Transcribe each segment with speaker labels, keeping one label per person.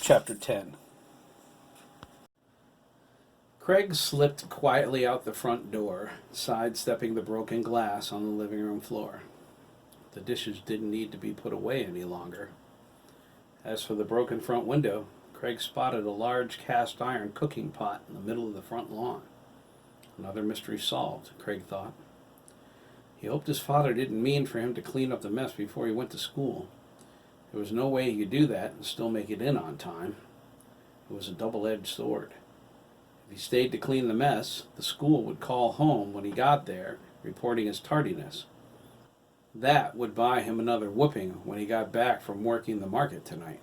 Speaker 1: Chapter 10. Craig slipped quietly out the front door, sidestepping the broken glass on the living room floor. The dishes didn't need to be put away any longer. As for the broken front window, Craig spotted a large cast iron cooking pot in the middle of the front lawn. Another mystery solved, Craig thought. He hoped his father didn't mean for him to clean up the mess before he went to school. There was no way he could do that and still make it in on time. It was a double-edged sword. If he stayed to clean the mess, the school would call home when he got there, reporting his tardiness. That would buy him another whooping when he got back from working the market tonight.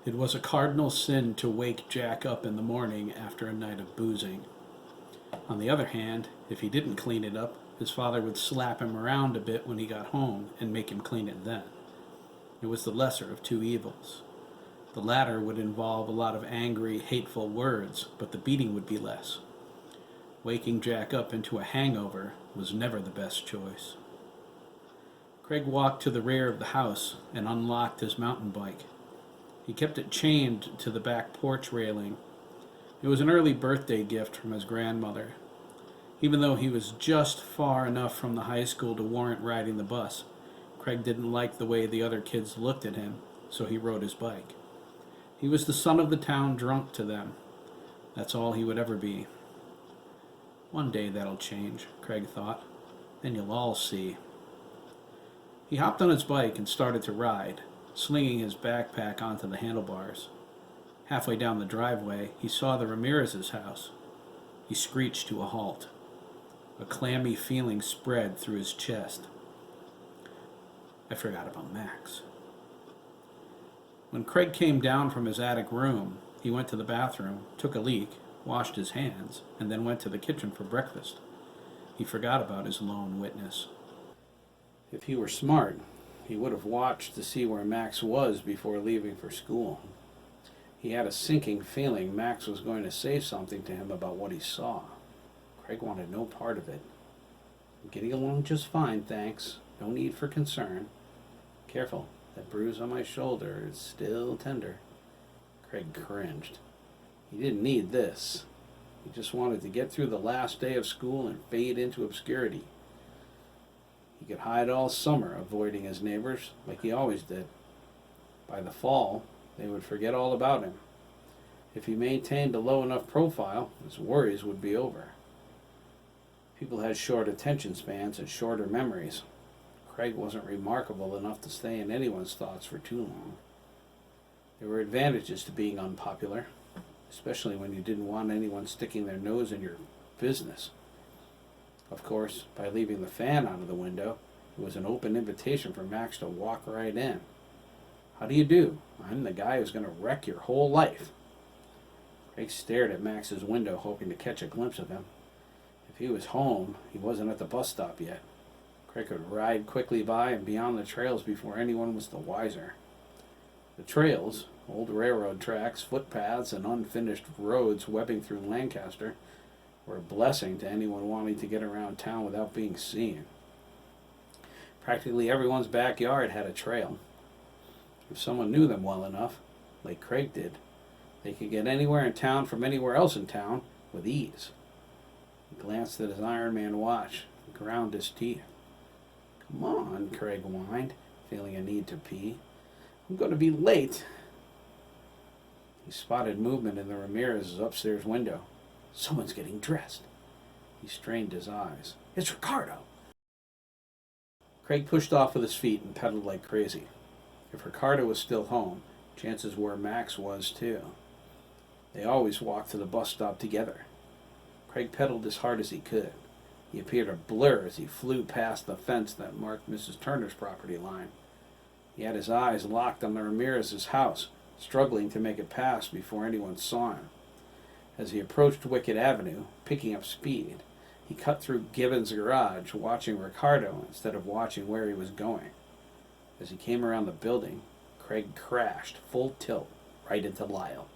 Speaker 1: It was a cardinal sin to wake Jack up in the morning after a night of boozing. On the other hand, if he didn't clean it up, his father would slap him around a bit when he got home and make him clean it then. It was the lesser of two evils. The latter would involve a lot of angry, hateful words, but the beating would be less. Waking Jack up into a hangover was never the best choice. Craig walked to the rear of the house and unlocked his mountain bike. He kept it chained to the back porch railing. It was an early birthday gift from his grandmother. Even though he was just far enough from the high school to warrant riding the bus, Craig didn't like the way the other kids looked at him, so he rode his bike. He was the son of the town drunk to them. That's all he would ever be. One day that'll change, Craig thought. Then you'll all see. He hopped on his bike and started to ride, slinging his backpack onto the handlebars. Halfway down the driveway, he saw the Ramirez's house. He screeched to a halt. A clammy feeling spread through his chest. I forgot about Max. When Craig came down from his attic room, he went to the bathroom, took a leak, washed his hands, and then went to the kitchen for breakfast. He forgot about his lone witness. If he were smart, he would have watched to see where Max was before leaving for school. He had a sinking feeling Max was going to say something to him about what he saw. Craig wanted no part of it. I'm getting along just fine, thanks. No need for concern. Careful, that bruise on my shoulder is still tender. Craig cringed. He didn't need this. He just wanted to get through the last day of school and fade into obscurity. He could hide all summer, avoiding his neighbors, like he always did. By the fall, they would forget all about him. If he maintained a low enough profile, his worries would be over. People had short attention spans and shorter memories. Craig wasn't remarkable enough to stay in anyone's thoughts for too long. There were advantages to being unpopular, especially when you didn't want anyone sticking their nose in your business. Of course, by leaving the fan out of the window, it was an open invitation for Max to walk right in. How do you do? I'm the guy who's going to wreck your whole life. Craig stared at Max's window, hoping to catch a glimpse of him. If he was home, he wasn't at the bus stop yet. Craig could ride quickly by and beyond the trails before anyone was the wiser. The trails, old railroad tracks, footpaths, and unfinished roads webbing through Lancaster, were a blessing to anyone wanting to get around town without being seen. Practically everyone's backyard had a trail. If someone knew them well enough, like Craig did, they could get anywhere in town from anywhere else in town with ease. He glanced at his Iron Man watch and ground his teeth. Come on, Craig whined, feeling a need to pee. I'm going to be late. He spotted movement in the Ramirez's upstairs window. Someone's getting dressed. He strained his eyes. It's Ricardo. Craig pushed off with his feet and pedaled like crazy. If Ricardo was still home, chances were Max was too. They always walked to the bus stop together. Craig pedaled as hard as he could. He appeared a blur as he flew past the fence that marked Mrs. Turner's property line. He had his eyes locked on the Ramirez's house, struggling to make it past before anyone saw him. As he approached Wicked Avenue, picking up speed, he cut through Gibbons' garage, watching Ricardo instead of watching where he was going. As he came around the building, Craig crashed full tilt right into Lyle.